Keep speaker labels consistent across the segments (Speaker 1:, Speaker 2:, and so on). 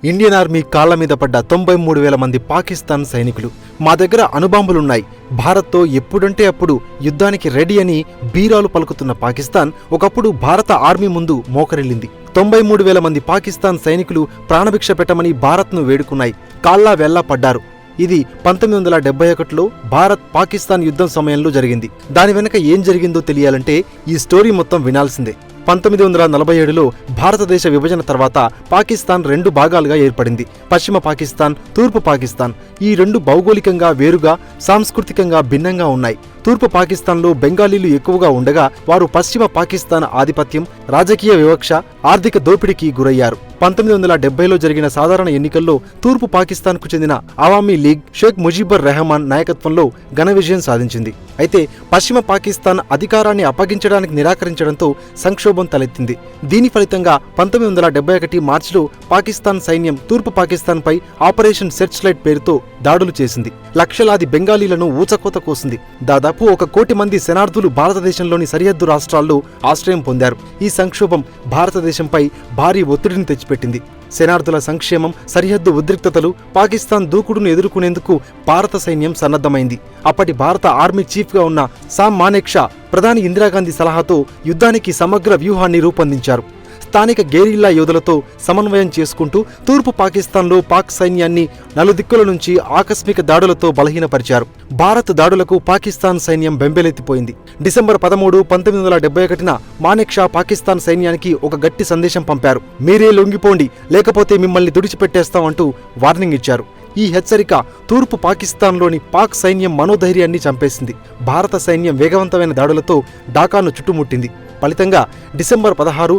Speaker 1: Indian army కాళ్ల మీద పడ్డ 93,000 మంది పాకిస్తాన్ సైనికులు. మా దగ్గర అణుబాంబులున్నాయి, భారత్తో ఎప్పుడంటే అప్పుడు యుద్ధానికి రెడీ అని బీరాలు పలుకుతున్న పాకిస్తాన్ ఒకప్పుడు భారత ఆర్మీ ముందు మోకరిల్లింది. 93,000 మంది పాకిస్తాన్ సైనికులు ప్రాణభిక్ష పెట్టమని భారత్ను వేడుకున్నాయి, కాళ్లా వెళ్లా పడ్డారు. ఇది 1971లో భారత్ పాకిస్తాన్ యుద్ధం సమయంలో జరిగింది. దాని వెనక ఏం జరిగిందో తెలియాలంటే ఈ స్టోరీ మొత్తం వినాల్సిందే. 1947లో భారతదేశ విభజన తర్వాత పాకిస్తాన్ 2 భాగాలుగా ఏర్పడింది. పశ్చిమ పాకిస్తాన్, తూర్పు పాకిస్తాన్. ఈ 2 భౌగోళికంగా వేరుగా, సాంస్కృతికంగా భిన్నంగా ఉన్నాయి. తూర్పు పాకిస్తాన్లో బెంగాలీలు ఎక్కువగా ఉండగా వారు పశ్చిమ పాకిస్తాన్ ఆధిపత్యం, రాజకీయ వివక్ష, ఆర్థిక దోపిడీకి గురయ్యారు. 1970లో జరిగిన సాధారణ ఎన్నికల్లో తూర్పు పాకిస్తాన్కు చెందిన అవామీ లీగ్ షేక్ ముజీబుర్ రెహమాన్ నాయకత్వంలో ఘన విజయం సాధించింది. అయితే పశ్చిమ పాకిస్తాన్ అధికారాన్ని అప్పగించడానికి నిరాకరించడంతో సంక్షోభం తలెత్తింది. దీని ఫలితంగా 1971 మార్చిలో పాకిస్తాన్ సైన్యం తూర్పు పాకిస్తాన్పై ఆపరేషన్ సెర్చ్ లైట్ పేరుతో దాడులు చేసింది. లక్షలాది బెంగాలీలను ఊచకోత కోసింది. దాదాపు 1 కోటి మంది శరణార్థులు భారతదేశంలోని సరిహద్దు రాష్ట్రాల్లో ఆశ్రయం పొందారు. ఈ సంక్షోభం భారతదేశంపై భారీ ఒత్తిడిని తెచ్చిపెట్టింది. శరణార్థుల సంక్షేమం, సరిహద్దు ఉద్రిక్తతలు, పాకిస్తాన్ దూకుడును ఎదుర్కొనేందుకు భారత సైన్యం సన్నద్ధమైంది. అప్పటి భారత ఆర్మీ చీఫ్గా ఉన్న సామ్ మానేక్షా ప్రధాని ఇందిరాగాంధీ సలహాతో యుద్ధానికి సమగ్ర వ్యూహాన్ని రూపొందించారు. స్థానిక గెరిల్లా యోధులతో సమన్వయం చేసుకుంటూ తూర్పు పాకిస్తాన్లో పాక్ సైన్యాన్ని నలుదిక్కుల నుంచి ఆకస్మిక దాడులతో బలహీనపరిచారు. భారత్ దాడులకు పాకిస్తాన్ సైన్యం బెంబేలెత్తిపోయింది. డిసెంబర్ 13, 1971న మానేక్షా పాకిస్తాన్ సైన్యానికి ఒక గట్టి సందేశం పంపారు. మీరే లొంగిపోండి, లేకపోతే మిమ్మల్ని తుడిచిపెట్టేస్తాం అంటూ వార్నింగ్ ఇచ్చారు. ఈ హెచ్చరిక తూర్పు పాకిస్తాన్లోని పాక్ సైన్యం మనోధైర్యాన్ని చంపేసింది. భారత సైన్యం వేగవంతమైన దాడులతో ఢాకాను చుట్టుముట్టింది. ఫలితంగా డిసెంబర్ 16,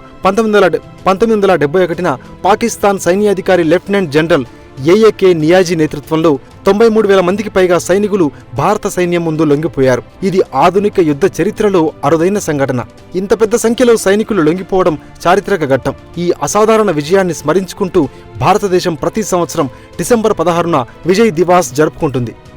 Speaker 1: 1971న పాకిస్తాన్ సైన్యాధికారి లెఫ్టినెంట్ జనరల్ ఏఏకే నియాజీ నేతృత్వంలో 93,000 మందికి పైగా సైనికులు భారత సైన్యం ముందు లొంగిపోయారు. ఇది ఆధునిక యుద్ధ చరిత్రలో అరుదైన సంఘటన. ఇంత పెద్ద సంఖ్యలో సైనికులు లొంగిపోవడం చారిత్రక ఘట్టం. ఈ అసాధారణ విజయాన్ని స్మరించుకుంటూ భారతదేశం ప్రతి సంవత్సరం డిసెంబర్ 16న విజయ్ దివాస్ జరుపుకుంటుంది.